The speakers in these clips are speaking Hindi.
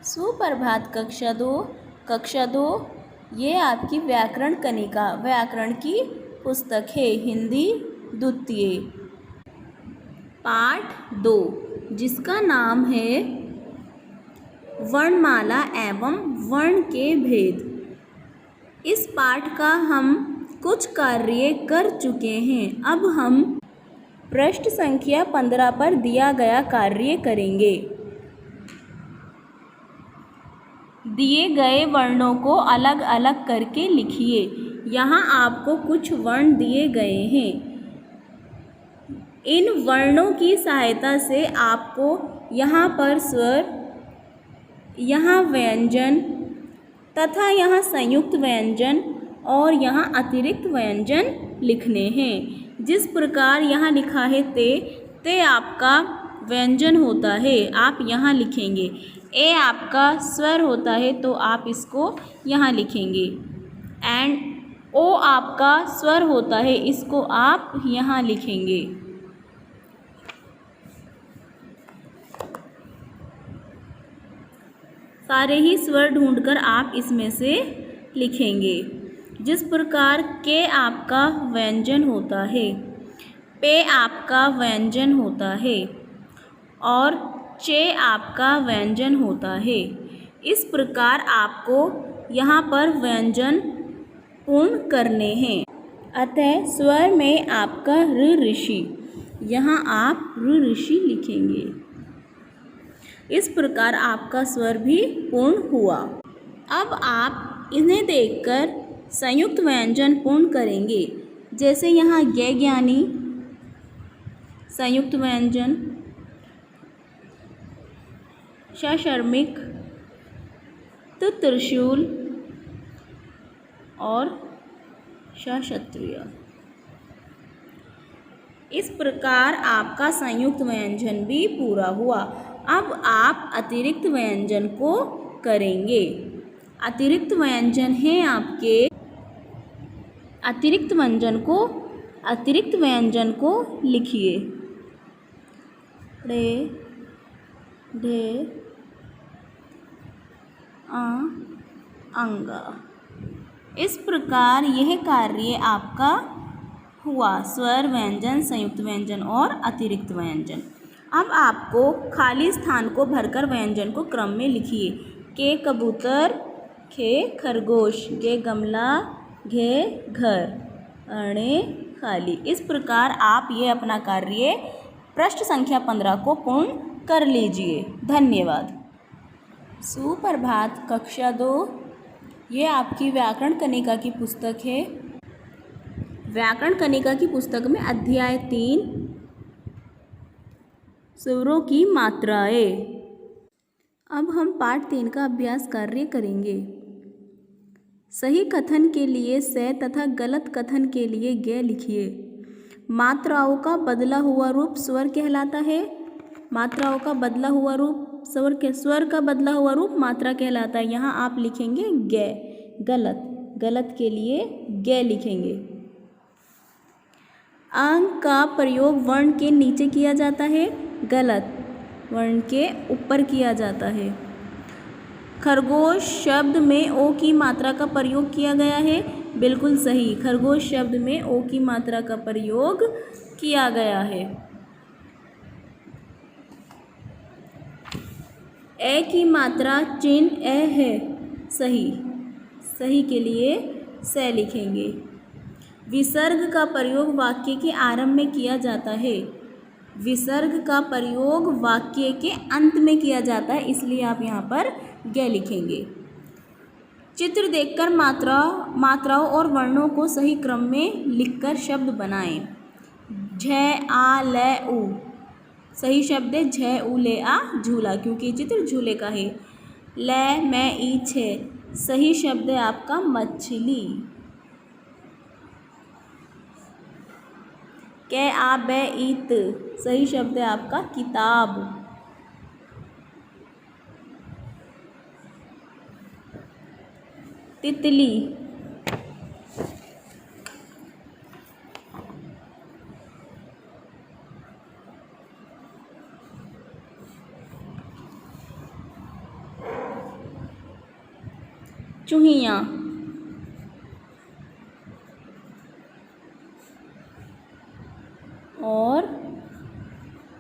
सुप्रभात कक्षा दो। ये आपकी व्याकरण कनिका व्याकरण की पुस्तक है, हिंदी द्वितीय, पाठ 2, जिसका नाम है वर्णमाला एवं वर्ण के भेद। इस पाठ का हम कुछ कार्य कर चुके हैं। अब हम पृष्ठ संख्या 15 पर दिया गया कार्य करेंगे। दिए गए वर्णों को अलग अलग करके लिखिए। यहाँ आपको कुछ वर्ण दिए गए हैं। इन वर्णों की सहायता से आपको यहाँ पर स्वर, यहाँ व्यंजन तथा यहाँ संयुक्त व्यंजन और यहाँ अतिरिक्त व्यंजन लिखने हैं। जिस प्रकार यहाँ लिखा है ते आपका व्यंजन होता है, आप यहाँ लिखेंगे। ए आपका स्वर होता है तो आप इसको यहाँ लिखेंगे। एंड ओ आपका स्वर होता है, इसको आप यहाँ लिखेंगे। सारे ही स्वर ढूंढकर आप इसमें से लिखेंगे। जिस प्रकार के आपका व्यंजन होता है, पे आपका व्यंजन होता है और चे आपका व्यंजन होता है। इस प्रकार आपको यहाँ पर व्यंजन पूर्ण करने हैं। अतः स्वर में आपका ऋ ऋषि, यहाँ आप ऋ ऋषि लिखेंगे। इस प्रकार आपका स्वर भी पूर्ण हुआ। अब आप इन्हें देखकर संयुक्त व्यंजन पूर्ण करेंगे। जैसे यहाँ ज्ञ ज्ञानी संयुक्त व्यंजन, सशर्मिक, त्रिशूल और सक्षत्रिय। इस प्रकार आपका संयुक्त व्यंजन भी पूरा हुआ। अब आप अतिरिक्त व्यंजन को करेंगे। अतिरिक्त व्यंजन है आपके, अतिरिक्त व्यंजन को लिखिए। रे, ढे, अंगा। इस प्रकार यह कार्य आपका हुआ, स्वर व्यंजन, संयुक्त व्यंजन और अतिरिक्त व्यंजन। अब आपको खाली स्थान को भरकर व्यंजन को क्रम में लिखिए। के कबूतर, खे खरगोश, गे गमला, घे घर, अणे खाली। इस प्रकार आप ये अपना कार्य पृष्ठ संख्या 15 को पूर्ण कर लीजिए। धन्यवाद। सुप्रभात कक्षा 2। ये आपकी व्याकरण कनिका की पुस्तक है। व्याकरण कनिका की पुस्तक में अध्याय 3 स्वरों की मात्राएं। अब हम पाठ 3 का अभ्यास कार्य करेंगे। सही कथन के लिए से तथा गलत कथन के लिए गे लिखिए। मात्राओं का बदला हुआ रूप स्वर कहलाता है। मात्राओं का बदला हुआ रूप स्वर का बदला हुआ रूप मात्रा कहलाता है। यहाँ आप लिखेंगे गे। गलत के लिए गे लिखेंगे। अंक का प्रयोग वर्ण के नीचे किया जाता है, गलत वर्ण के ऊपर किया जाता है। खरगोश शब्द में ओ की मात्रा का प्रयोग किया गया है, बिल्कुल सही। खरगोश शब्द में ओ की मात्रा का प्रयोग किया गया है। ए की मात्रा चिन्ह ए है, सही के लिए से लिखेंगे। विसर्ग का प्रयोग वाक्य के आरंभ में किया जाता है। विसर्ग का प्रयोग वाक्य के अंत में किया जाता है, इसलिए आप यहाँ पर गे लिखेंगे। चित्र देखकर मात्राओं और वर्णों को सही क्रम में लिखकर शब्द बनाएं। झ आ ले उ, सही शब्द है झ उ ले आ झूला, क्योंकि चित्र झूले का है। ले मैं ई छे, सही शब्द है आपका मछली। के आ बे ईत, सही शब्द है आपका किताब। तितली। चूहियाँ, और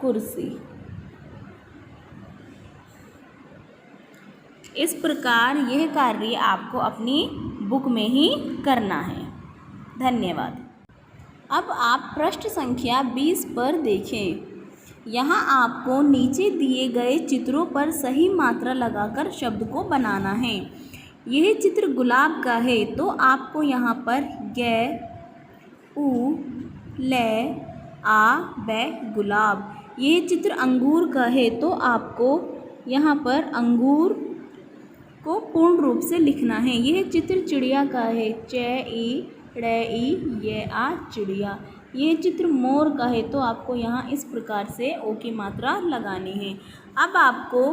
कुर्सी। इस प्रकार यह कार्य आपको अपनी बुक में ही करना है। धन्यवाद। अब आप पृष्ठ संख्या 20 पर देखें। यहाँ आपको नीचे दिए गए चित्रों पर सही मात्रा लगाकर शब्द को बनाना है। यह चित्र गुलाब का है तो आपको यहाँ पर गे, उ, ले, आ, बे गुलाब। यह चित्र अंगूर का है तो आपको यहाँ पर अंगूर को पूर्ण रूप से लिखना है। यह चित्र चिड़िया का है, चे, ई, ड़े, ई, ये, आ, चिड़िया। यह चित्र मोर का है तो आपको यहाँ इस प्रकार से ओ की मात्रा लगानी है। अब आपको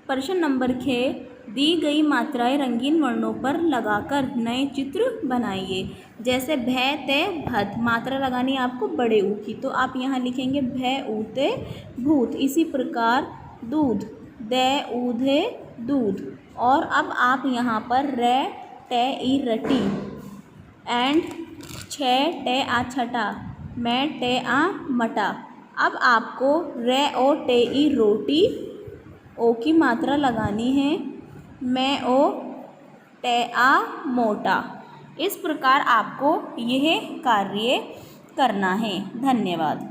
प्रश्न नंबर 6 दी गई मात्राएं रंगीन वर्णों पर लगाकर नए चित्र बनाइए। जैसे भै, ते, भत, मात्रा लगानी है आपको बड़े ऊ की, तो आप यहाँ लिखेंगे भै, ऊ, ते, भूत। इसी प्रकार दूध, दे, ऊधे, दूध। और अब आप यहाँ पर रे, टे, ई, रटी, एंड छे, टे, आ, छटा, मैं, टे, आ, मटा। अब आपको रे, ओ, टे, ई, रोटी, ओ की मात्रा लगानी है, मैं, ओ, टे, आ, मोटा। इस प्रकार आपको यह कार्य करना है। धन्यवाद।